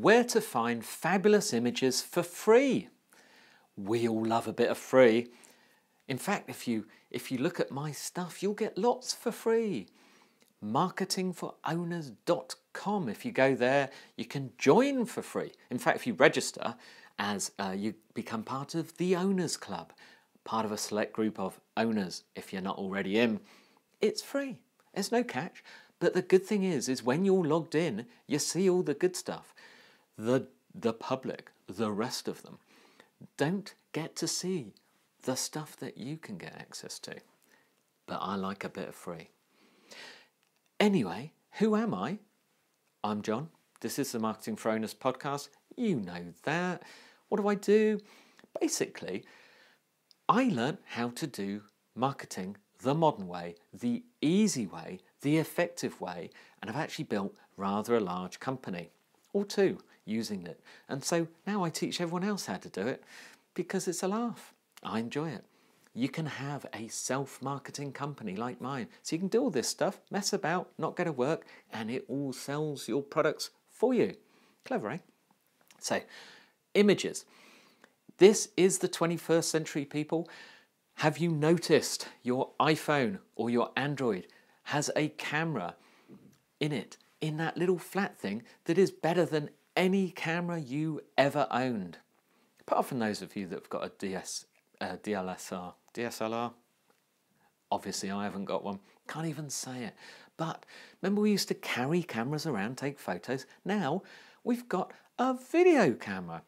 where to find fabulous images for free. We all love a bit of free. In fact, if you look at my stuff, you'll get lots for free. Marketingforowners.com. If you go there, you can join for free. In fact, if you register as you become part of the Owners Club, part of a select group of owners, if you're not already in, it's free. There's no catch. But the good thing is when you're logged in, you see all the good stuff. The public, the rest of them, don't get to see the stuff that you can get access to. But I like a bit of free. Anyway, who am I? I'm John. This is the Marketing for Owners podcast. You know that. What do I do? Basically, I learned how to do marketing the modern way, the easy way, the effective way, and I've actually built rather a large company, or two, using it. And so now I teach everyone else how to do it because it's a laugh. I enjoy it. You can have a self-marketing company like mine. So you can do all this stuff, mess about, not go to work, and it all sells your products for you. Clever, eh? So, images. This is the 21st century, people. Have you noticed your iPhone or your Android has a camera in it, in that little flat thing that is better than any camera you ever owned? Apart from those of you that have got a DSLR. Obviously, I haven't got one. Can't even say it. But remember, we used to carry cameras around, take photos. Now we've got a video camera.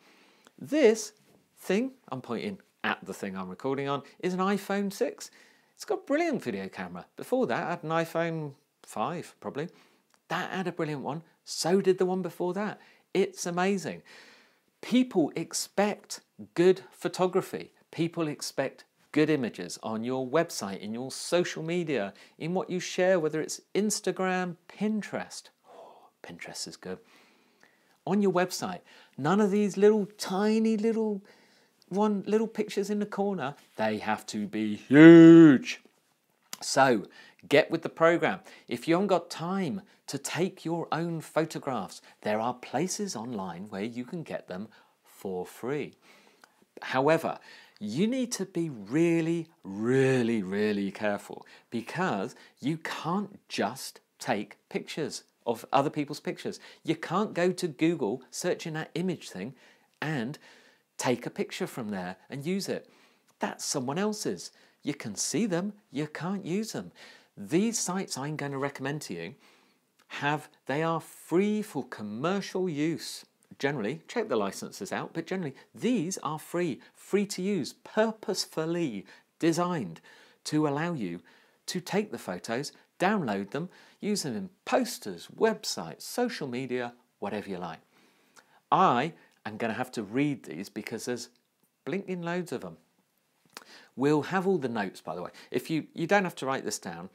This thing, I'm pointing at the thing I'm recording on, is an iPhone 6. It's got a brilliant video camera. Before that, I had an iPhone 5, probably. That had a brilliant one. So did the one before that. It's amazing. People expect good photography. People expect good images on your website, in your social media, in what you share, whether it's Instagram, Pinterest. Oh, Pinterest is good. On your website, none of these little tiny little pictures in the corner. They have to be huge. So get with the program. If you haven't got time to take your own photographs, there are places online where you can get them for free. However, you need to be really, really, really careful because you can't just take pictures of other people's pictures. You can't go to Google, search in that image thing and take a picture from there and use it. That's someone else's. You can see them, you can't use them. These sites I'm going to recommend to you they are free for commercial use. Generally, check the licenses out, but generally these are free to use, purposefully designed to allow you to take the photos, download them, use them in posters, websites, social media, whatever you like. I am going to have to read these because there's blinking loads of them. We'll have all the notes, by the way. If you don't have to write this down,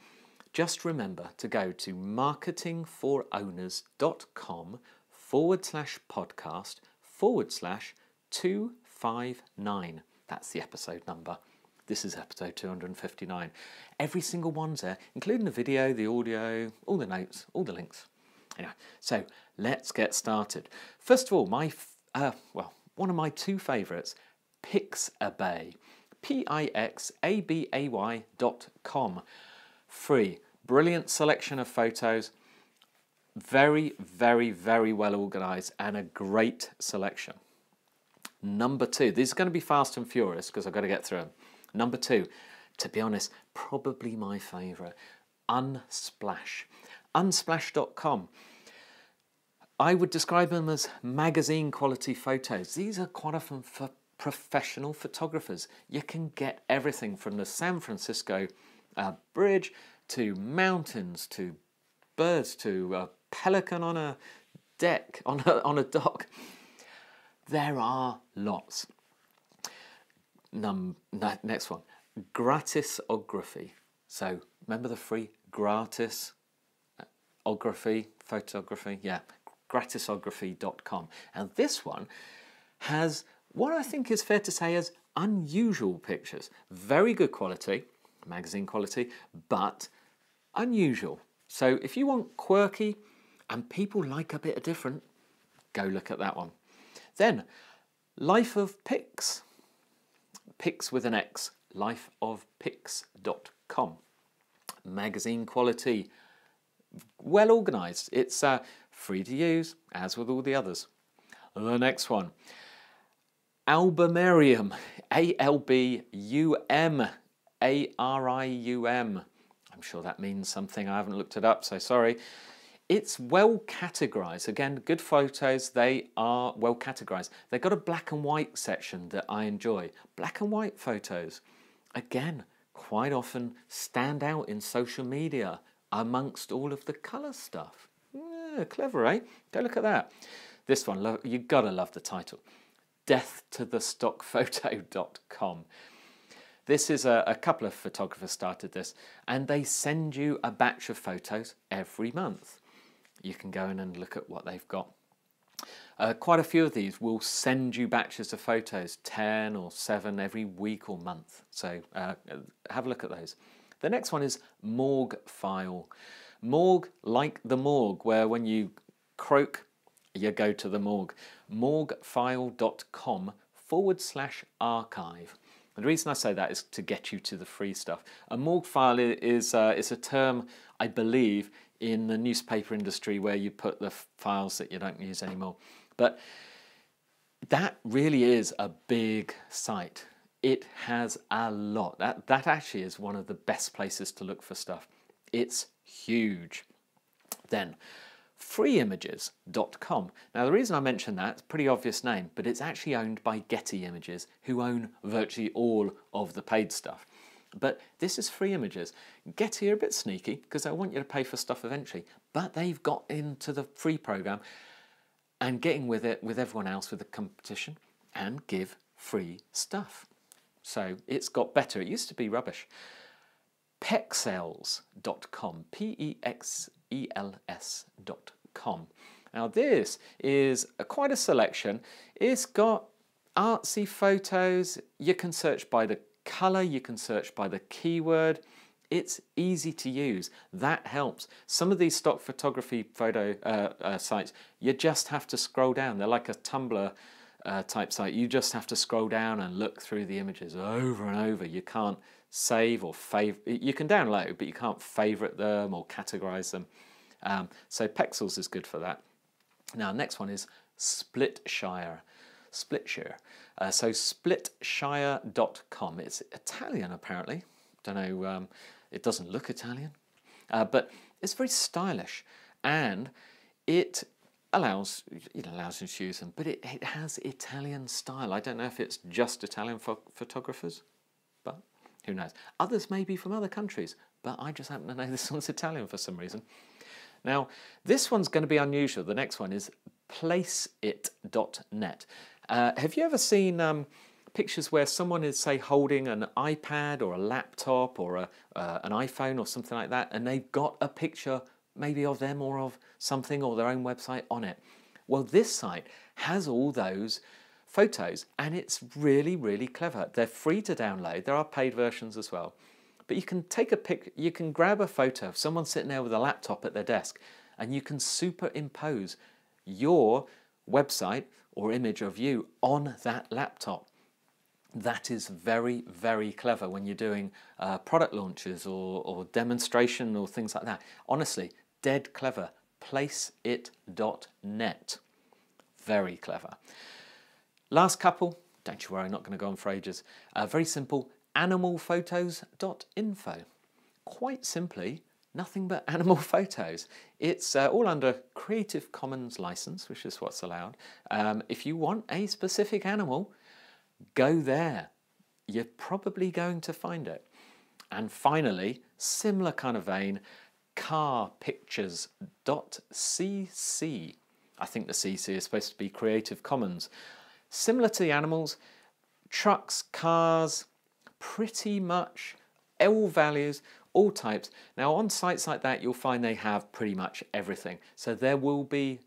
just remember to go to marketingforowners.com/podcast/259. That's the episode number. This is episode 259. Every single one's there, including the video, the audio, all the notes, all the links. Anyway, so let's get started. First of all, one of my two favourites, Pixabay. Pixabay.com. Free. Brilliant selection of photos. Very, very, very well organised and a great selection. Number two. These are going to be fast and furious because I've got to get through them. Number two, to be honest, probably my favourite. Unsplash. Unsplash.com. I would describe them as magazine quality photos. These are quite often for professional photographers. You can get everything from the San Francisco bridge to mountains to birds to a pelican on a deck, on a dock. There are lots. Next one, gratisography. So remember the free gratisography, photography? Yeah, gratisography.com. And this one has what I think is fair to say as unusual pictures. Very good quality, magazine quality, but unusual. So if you want quirky and people like a bit of different, go look at that one. Then, Life of Pics. Pics with an X. lifeofpics.com. Magazine quality. Well organised. It's free to use, as with all the others. The next one. Albumarium. ALBUMARIUM. I'm sure that means something. I haven't looked it up, so sorry. It's well categorised. Again, good photos, they are well categorised. They've got a black and white section that I enjoy. Black and white photos, again, quite often stand out in social media amongst all of the colour stuff. Yeah, clever, eh? Go look at that. This one, you've got to love the title. deathtothestockphoto.com. This is a couple of photographers started this, and they send you a batch of photos every month. You can go in and look at what they've got. Quite a few of these will send you batches of photos, 10 or 7 every week or month. So have a look at those. The next one is Morguefile. Morgue, like the morgue, where when you croak, you go to the morgue. Morguefile.com/archive. And the reason I say that is to get you to the free stuff. A Morguefile is a term, I believe, in the newspaper industry where you put the files that you don't use anymore. But that really is a big site. It has a lot. That actually is one of the best places to look for stuff. It's huge. Then, freeimages.com. Now the reason I mention that, it's a pretty obvious name, but it's actually owned by Getty Images, who own virtually all of the paid stuff. But this is Free Images. Getty are a bit sneaky because they want you to pay for stuff eventually, but they've got into the free program and getting with it with everyone else with the competition and give free stuff. So it's got better. It used to be rubbish. Pexels.com. Pexels.com. Now this is quite a selection. It's got artsy photos. You can search by the colour, you can search by the keyword. It's easy to use. That helps. Some of these stock photography photo sites, you just have to scroll down. They're like a Tumblr type site. You just have to scroll down and look through the images over and over. You can't save or favourite. You can download, but you can't favourite them or categorise them. So Pexels is good for that. Now, next one is Splitshire. So splitshire.com. It's Italian apparently. Don't know, it doesn't look Italian, but it's very stylish, and it allows you to use them, but it has Italian style. I don't know if it's just Italian photographers, but who knows. Others may be from other countries, but I just happen to know this one's Italian for some reason. Now, this one's going to be unusual. The next one is Placeitnet. Have you ever seen pictures where someone is, say, holding an iPad or a laptop or an iPhone or something like that, and they've got a picture maybe of them or of something or their own website on it? Well, this site has all those photos, and it's really, really clever. They're free to download. There are paid versions as well. But you can take a you can grab a photo of someone sitting there with a laptop at their desk, and you can superimpose your website or image of you on that laptop. That is very, very clever when you're doing product launches or demonstration or things like that. Honestly, dead clever. Placeitnet. Very clever. Last couple, don't you worry, not going to go on for ages. Very simple, animalphotos.info. Quite simply, nothing but animal photos. It's all under Creative Commons license, which is what's allowed. If you want a specific animal, go there. You're probably going to find it. And finally, similar kind of vein, carpictures.cc. I think the CC is supposed to be Creative Commons. Similar to the animals, trucks, cars, pretty much all values, all types. Now on sites like that, you'll find they have pretty much everything. So there will be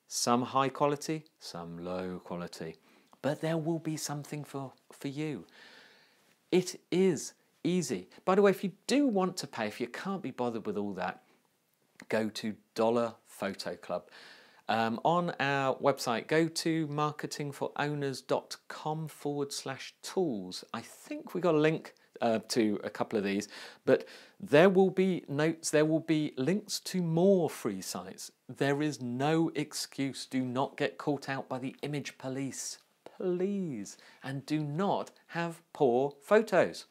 some high quality, some low quality, but there will be something for you. It is easy. By the way, if you do want to pay, if you can't be bothered with all that, go to Dollar Photo Club. On our website, go to marketingforowners.com/tools. I think we got a link to a couple of these, but there will be notes, there will be links to more free sites. There is no excuse. Do not get caught out by the image police, please, and do not have poor photos.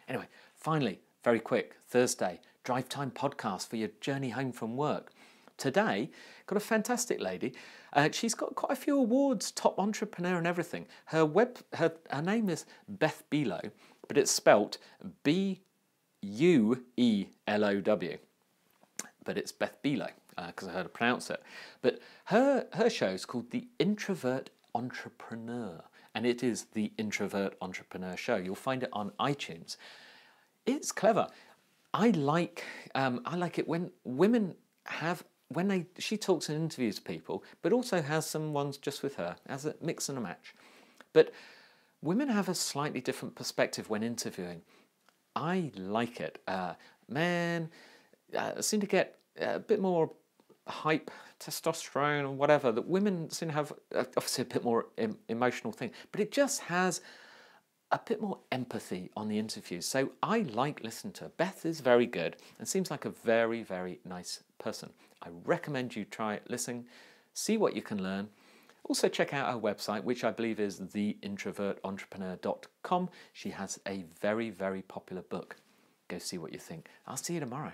Anyway, finally, very quick, Thursday, drive time podcast for your journey home from work. Today, got a fantastic lady. She's got quite a few awards, top entrepreneur and everything. Her name is Beth Below, but it's spelt Buelow. But it's Beth Below, because I heard her pronounce it. But her show is called The Introvert Entrepreneur, and it is The Introvert Entrepreneur Show. You'll find it on iTunes. It's clever. I like it when women have, she talks and interviews people, but also has some ones just with her, as a mix and a match. But women have a slightly different perspective when interviewing. I like it. Men seem to get a bit more hype, testosterone or whatever, that women seem to have obviously a bit more emotional thing, but it just has a bit more empathy on the interviews. So I like listening to her. Beth is very good and seems like a very, very nice person. I recommend you try it, listen, see what you can learn. Also check out her website, which I believe is theintrovertentrepreneur.com. She has a very, very popular book. Go see what you think. I'll see you tomorrow.